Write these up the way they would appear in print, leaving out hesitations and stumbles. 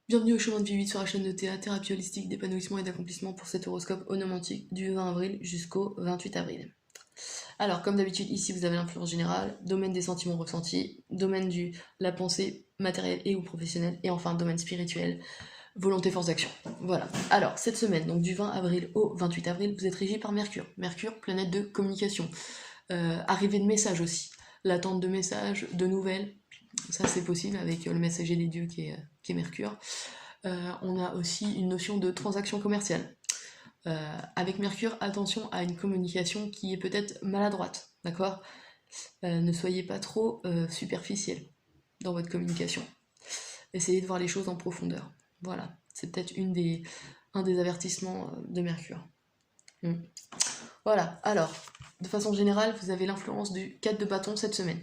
Bienvenue au chemin de vie 8 sur la chaîne de théâtre, thérapie holistique, d'épanouissement et d'accomplissement pour cet horoscope onomantique du 20 avril jusqu'au 28 avril. Alors, comme d'habitude, ici vous avez l'influence générale, domaine des sentiments ressentis, domaine de la pensée matérielle et ou professionnelle, et enfin domaine spirituel, volonté, force d'action. Voilà. Alors, cette semaine, donc du 20 avril au 28 avril, vous êtes régi par Mercure. Mercure, planète de communication. Arrivée de messages aussi. L'attente de messages, de nouvelles, ça c'est possible avec le messager des dieux qui est Mercure. On a aussi une notion de transaction commerciale. Avec Mercure, attention à une communication qui est peut-être maladroite, d'accord. Ne soyez pas trop superficiel dans votre communication. Essayez de voir les choses en profondeur. Voilà, c'est peut-être un des avertissements de Mercure. Voilà, alors, de façon générale, vous avez l'influence du 4 de bâton cette semaine.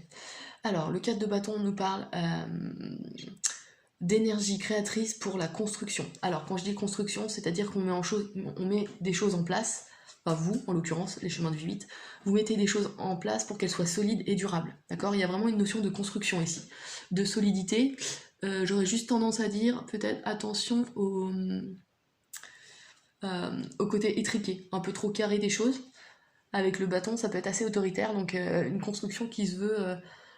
Alors, le 4 de bâton nous parle d'énergie créatrice pour la construction. Alors, quand je dis construction, c'est-à-dire qu'on met des choses en place, enfin vous, en l'occurrence, les chemins de vie 8, vous mettez des choses en place pour qu'elles soient solides et durables. D'accord. Il y a vraiment une notion de construction ici, de solidité. J'aurais juste tendance à dire, peut-être, attention au côté étriqué, un peu trop carré des choses. Avec le bâton, ça peut être assez autoritaire, donc une construction qui se veut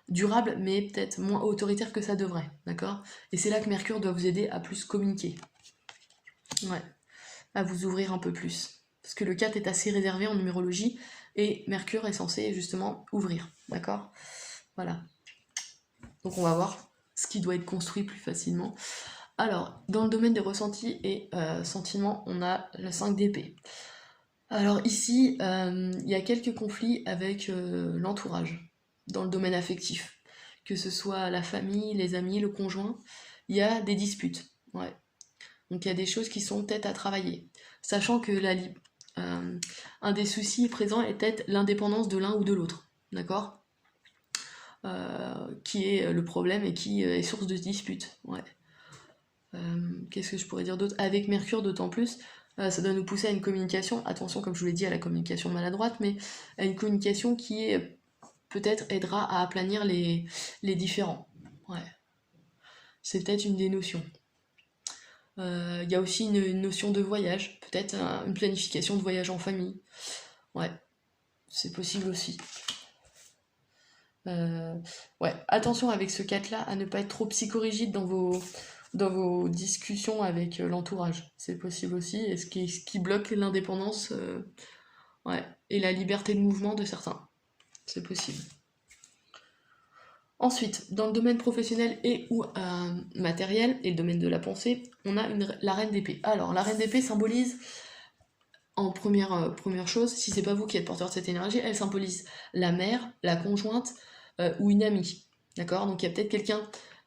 durable, mais peut-être moins autoritaire que ça devrait, d'accord. Et c'est là que Mercure doit vous aider à plus communiquer, ouais, à vous ouvrir un peu plus. Parce que le 4 est assez réservé en numérologie, et Mercure est censé justement ouvrir, d'accord. Voilà. Donc on va voir ce qui doit être construit plus facilement. Alors, dans le domaine des ressentis et sentiments, on a le 5 d'épée. Alors ici, il y a quelques conflits avec l'entourage, dans le domaine affectif. Que ce soit la famille, les amis, le conjoint, il y a des disputes. Ouais. Donc il y a des choses qui sont peut-être à travailler. Sachant que un des soucis présents est peut-être l'indépendance de l'un ou de l'autre. D'accord. Qui est le problème et qui est source de disputes. Ouais. Qu'est-ce que je pourrais dire d'autre? Avec Mercure, d'autant plus, ça doit nous pousser à une communication, attention comme je vous l'ai dit à la communication maladroite, mais à une communication qui peut-être aidera à aplanir les différends. Ouais. C'est peut-être une des notions. Il y a aussi une notion de voyage, peut-être une planification de voyage en famille. Ouais, c'est possible aussi. Ouais, attention avec ce 4-là à ne pas être trop psychorigide dans vos discussions avec l'entourage. C'est possible aussi, et ce qui bloque l'indépendance ouais, et la liberté de mouvement de certains. C'est possible. Ensuite, dans le domaine professionnel et ou matériel, et le domaine de la pensée, on a la reine d'épée. Alors, la reine d'épée symbolise, en première chose, si c'est pas vous qui êtes porteur de cette énergie, elle symbolise la mère, la conjointe ou une amie. D'accord. Donc il y a peut-être quelqu'un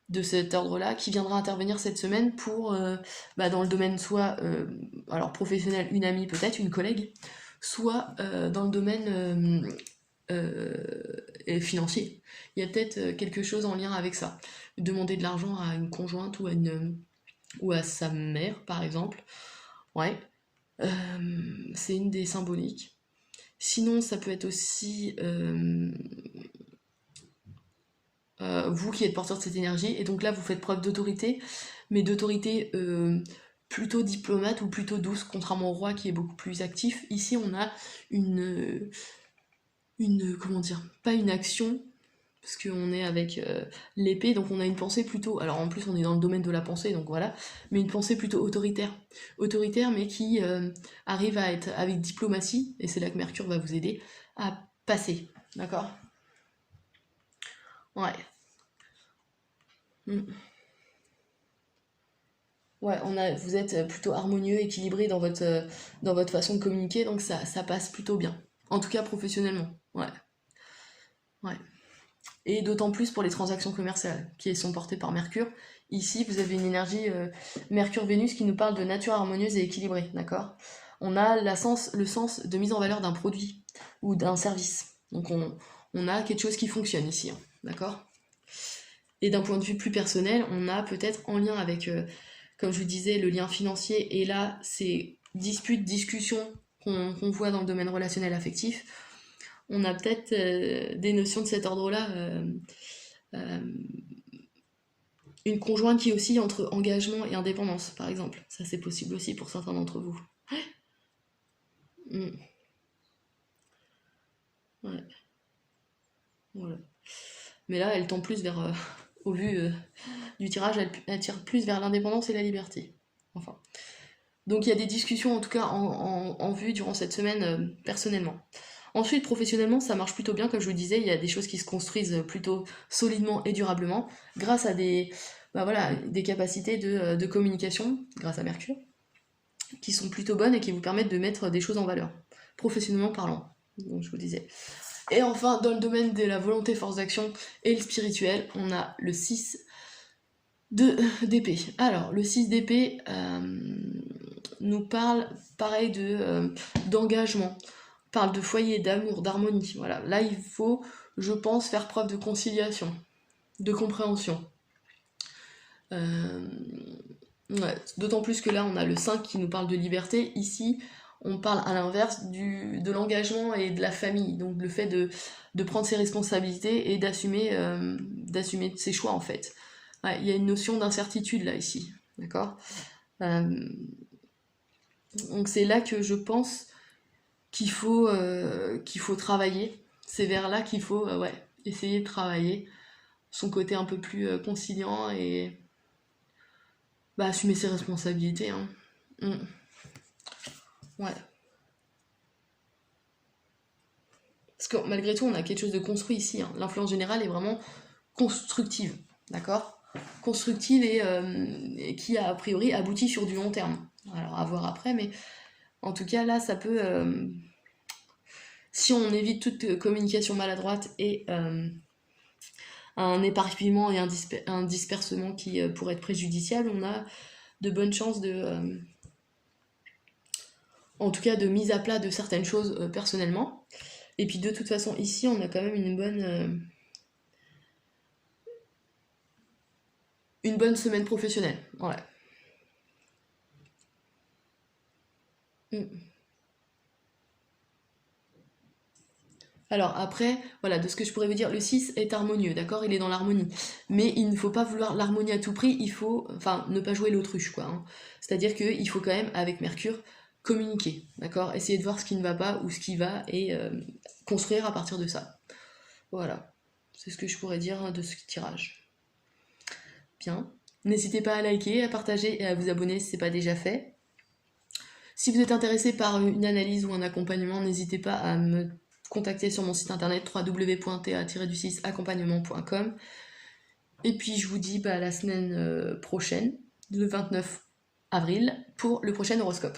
de cet ordre-là qui viendra intervenir cette semaine pour, dans le domaine soit alors professionnel, une amie peut-être, une collègue, soit dans le domaine financier. Il y a peut-être quelque chose en lien avec ça. Demander de l'argent à une conjointe ou à sa mère, par exemple. Ouais. C'est une des symboliques. Sinon, ça peut être aussi vous qui êtes porteur de cette énergie, et donc là vous faites preuve d'autorité, mais d'autorité plutôt diplomate ou plutôt douce, contrairement au roi qui est beaucoup plus actif. Ici on a comment dire, pas une action, parce qu'on est avec l'épée, donc on a une pensée plutôt, alors en plus on est dans le domaine de la pensée, donc voilà, mais une pensée plutôt autoritaire. Autoritaire, mais qui arrive à être avec diplomatie, et c'est là que Mercure va vous aider, à passer, d'accord. Ouais. Mm. Ouais, vous êtes plutôt harmonieux, équilibré dans votre façon de communiquer, donc ça passe plutôt bien. En tout cas professionnellement. Ouais, ouais. Et d'autant plus pour les transactions commerciales qui sont portées par Mercure. Ici, vous avez une énergie Mercure-Vénus qui nous parle de nature harmonieuse et équilibrée, d'accord. On a le sens de mise en valeur d'un produit ou d'un service. Donc on a quelque chose qui fonctionne ici, hein, d'accord. Et d'un point de vue plus personnel, on a peut-être en lien avec, comme je vous disais, le lien financier, et là, c'est disputes, discussions qu'on voit dans le domaine relationnel affectif. On a peut-être des notions de cet ordre-là Une conjointe qui oscille entre engagement et indépendance, par exemple. Ça, c'est possible aussi pour certains d'entre vous. Mm. Ouais, voilà. Mais là, elle tend plus vers, au vu du tirage, elle tire plus vers l'indépendance et la liberté. Enfin. Donc il y a des discussions en tout cas en vue durant cette semaine personnellement. Ensuite, professionnellement, ça marche plutôt bien, comme je vous disais, il y a des choses qui se construisent plutôt solidement et durablement grâce à bah voilà, des capacités de communication, grâce à Mercure, qui sont plutôt bonnes et qui vous permettent de mettre des choses en valeur, professionnellement parlant, donc je vous disais. Et enfin, dans le domaine de la volonté, force d'action et le spirituel, on a le 6 d'épée. Alors, le 6 d'épée nous parle, pareil, d'engagement, parle de foyer, d'amour, d'harmonie. Voilà. Là, il faut, je pense, faire preuve de conciliation, de compréhension. Ouais. D'autant plus que là, on a le 5 qui nous parle de liberté. Ici, on parle à l'inverse de l'engagement et de la famille. Donc, le fait de prendre ses responsabilités et d'assumer ses choix, en fait. Ouais, il y a une notion d'incertitude, là, ici. D'accord Donc, c'est là que je pense qu'il faut travailler. C'est vers là qu'il faut ouais, essayer de travailler son côté un peu plus conciliant et bah, assumer ses responsabilités. Hein. Mm. Ouais. Parce que malgré tout, on a quelque chose de construit ici. Hein. L'influence générale est vraiment constructive. D'accord Constructive et qui a priori aboutit sur du long terme. Alors à voir après, mais en tout cas là, ça peut. Si on évite toute communication maladroite et un éparpillement et un dispersement qui pourrait être préjudiciable, on a de bonnes chances en tout cas de mise à plat de certaines choses personnellement. Et puis de toute façon, ici, on a quand même une bonne semaine professionnelle. Voilà. Mm. Alors après, voilà, de ce que je pourrais vous dire, le 6 est harmonieux, d'accord? Il est dans l'harmonie. Mais il ne faut pas vouloir l'harmonie à tout prix, il faut, enfin, ne pas jouer l'autruche, quoi. Hein. C'est-à-dire qu'il faut quand même, avec Mercure, communiquer, d'accord? Essayer de voir ce qui ne va pas ou ce qui va et construire à partir de ça. Voilà. C'est ce que je pourrais dire de ce tirage. Bien. N'hésitez pas à liker, à partager et à vous abonner si ce n'est pas déjà fait. Si vous êtes intéressé par une analyse ou un accompagnement, n'hésitez pas à me contacter sur mon site internet www.ta-du6accompagnement.com. Et puis je vous dis la semaine prochaine, le 29 avril, pour le prochain horoscope.